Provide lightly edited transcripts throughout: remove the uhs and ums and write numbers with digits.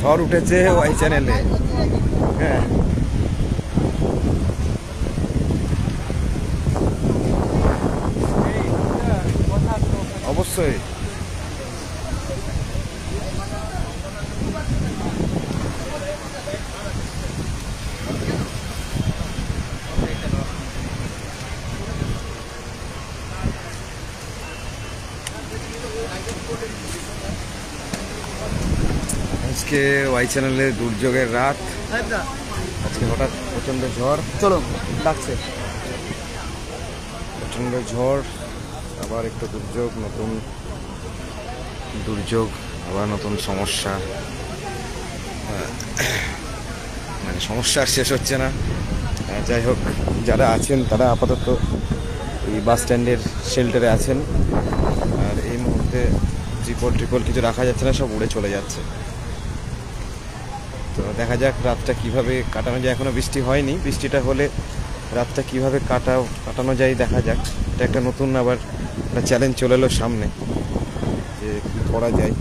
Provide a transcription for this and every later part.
ঝড় উঠেছে ওয়াই চ্যানেলে। হ্যাঁ, অবশ্যই। আজকে ওয়াই চ্যানেলে দুর্যোগের রাত। আজকে হঠাৎ প্রচণ্ড ঝড়, চলো ডাকছে, প্রচণ্ড ঝড়, আবার একটু দুর্যোগ, নতুন দুর্যোগ, আবার নতুন সমস্যা। মানে সমস্যা আর শেষ হচ্ছে না। যাই হোক, যারা আছেন তারা আপাতত এই বাস স্ট্যান্ডের শেল্টারে আছেন। আর এই মুহূর্তে ট্রিপল কিছু রাখা যাচ্ছে না, সব উড়ে চলে যাচ্ছে। তো দেখা যাক রাতটা কিভাবে কাটানো যায়। এখনো বৃষ্টি হয়নি, বৃষ্টিটা হলে রাতটা কিভাবে কাটানো যায় দেখা যাক। এটা একটা নতুন আবার একটা চ্যালেঞ্জ চলে এলো সামনে, যে কী করা যায়।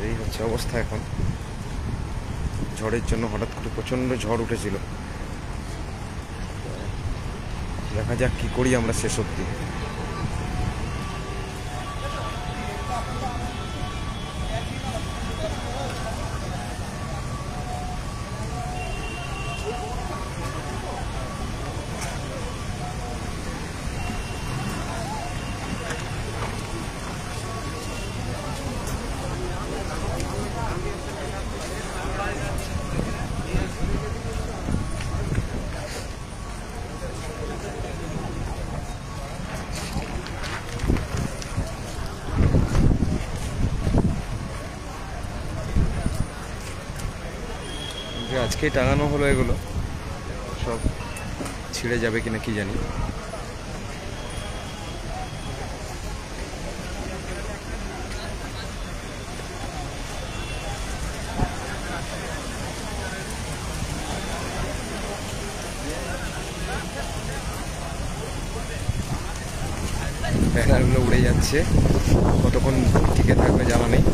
এই হচ্ছে অবস্থা এখন। ঝড়ের জন্য হঠাৎ করে প্রচণ্ড ঝড় উঠেছিল। দেখা যাক কি করি আমরা শেষ অবধি। আজকেই টাঙানো হলো, এগুলো সব ছিঁড়ে যাবে কিনা কি জানি। ব্যানারগুলো উড়ে যাচ্ছে, কতক্ষণ টিকে থাকবে জানা নেই।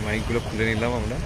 মাইকগুলো খুলে নিলাম আমরা।